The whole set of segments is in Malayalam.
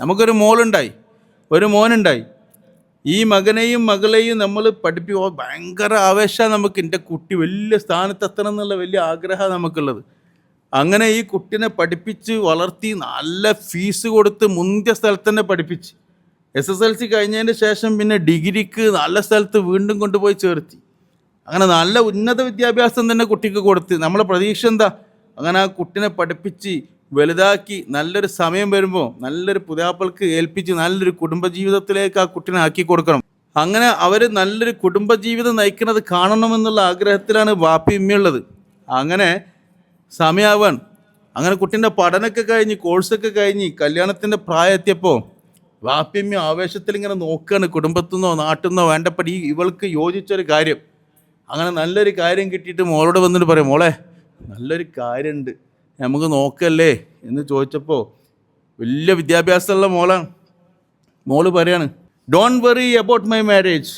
നമുക്കൊരു മോളുണ്ടായി, ഒരു മോനുണ്ടായി. ഈ മകനെയും മകളെയും നമ്മൾ ഭയങ്കര ആവേശമാണ് നമുക്ക്. എൻ്റെ കുട്ടി വലിയ സ്ഥാനത്തെത്തണം എന്നുള്ള വലിയ ആഗ്രഹമാണ് നമുക്കുള്ളത്. അങ്ങനെ ഈ കുട്ടിനെ പഠിപ്പിച്ച് വളർത്തി നല്ല ഫീസ് കൊടുത്ത് മുന്തിയ സ്ഥലത്ത് തന്നെ പഠിപ്പിച്ച് SSLC കഴിഞ്ഞതിന് ശേഷം പിന്നെ ഡിഗ്രിക്ക് നല്ല സ്ഥലത്ത് വീണ്ടും കൊണ്ടുപോയി ചേർത്തി. അങ്ങനെ നല്ല ഉന്നത വിദ്യാഭ്യാസം തന്നെ കുട്ടിക്ക് കൊടുത്ത്. നമ്മളെ പ്രതീക്ഷ എന്താ? അങ്ങനെ ആ കുട്ടിനെ പഠിപ്പിച്ച് വലുതാക്കി നല്ലൊരു സമയം വരുമ്പോൾ നല്ലൊരു പുതിയാപ്പൾക്ക് ഏൽപ്പിച്ച് നല്ലൊരു കുടുംബജീവിതത്തിലേക്ക് ആ കുട്ടിനെ ആക്കി കൊടുക്കണം. അങ്ങനെ അവർ നല്ലൊരു കുടുംബജീവിതം നയിക്കുന്നത് കാണണമെന്നുള്ള ആഗ്രഹത്തിലാണ് വാപ്പി ഉമ്മയുള്ളത്. അങ്ങനെ സമയാവാൻ അങ്ങനെ കുട്ടീൻ്റെ പഠനമൊക്കെ കഴിഞ്ഞ് കോഴ്സൊക്കെ കഴിഞ്ഞ് കല്യാണത്തിൻ്റെ പ്രായം എത്തിയപ്പോൾ വാപ്പിയമ്മ ആവേശത്തിൽ ഇങ്ങനെ നോക്കുകയാണ്, കുടുംബത്തിൽ നിന്നോ നാട്ടിൽ നിന്നോ വേണ്ടപ്പടി ഇവൾക്ക് യോജിച്ചൊരു കാര്യം. അങ്ങനെ നല്ലൊരു കാര്യം കിട്ടിയിട്ട് മോളോട് വന്നിട്ട് പറയും, മോളെ നല്ലൊരു കാര്യമുണ്ട്, നമുക്ക് നോക്കല്ലേ എന്ന് ചോദിച്ചപ്പോൾ വലിയ വിദ്യാഭ്യാസമുള്ള മോളാണ്. മോള് പറയാണ്, don't worry about my marriage.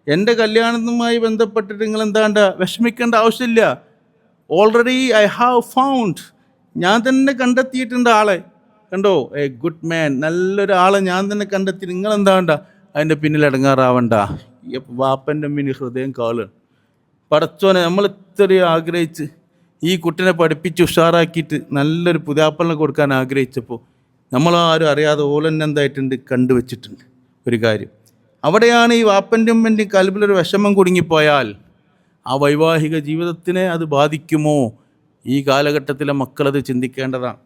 എൻ്റെ കല്യാണവുമായി ബന്ധപ്പെട്ടിട്ട് നിങ്ങൾ എന്താണ്ട വിഷമിക്കേണ്ട ആവശ്യമില്ല. Already I have found. ഞാൻ തന്നെ കണ്ടെത്തിയിട്ടുണ്ട് ആളെ. കണ്ടോ, എ ഗുഡ് മാൻ, നല്ലൊരാളെ ഞാൻ തന്നെ കണ്ടെത്തി. നിങ്ങളെന്താണ്ട അതിൻ്റെ പിന്നിൽ ഇടങ്ങാറാവണ്ട. വാപ്പൻ്റെ മുന്നിൽ ഹൃദയം കാളുകയാണ്. പടച്ചോനെ, നമ്മൾ ഇത്രയും ആഗ്രഹിച്ച് ഈ കുട്ടിനെ പഠിപ്പിച്ച് ഉഷാറാക്കിയിട്ട് നല്ലൊരു പുതിയാപ്പളിനെ കൊടുക്കാൻ ആഗ്രഹിച്ചപ്പോൾ നമ്മളാരും അറിയാതെ ഓലെന്നെ എന്തായിട്ടുണ്ട് കണ്ടുവച്ചിട്ടുണ്ട് ഒരു കാര്യം. അവിടെയാണ് ഈ വാപ്പൻ്റെ ഉമ്മൻ്റെയും കൽബിലൊരു വിഷമം കുടുങ്ങിപ്പോയാൽ ആ വൈവാഹിക ജീവിതത്തിനെ അത് ബാധിക്കുമോ? ഈ കാലഘട്ടത്തിലെ മക്കളത് ചിന്തിക്കേണ്ടതാണ്.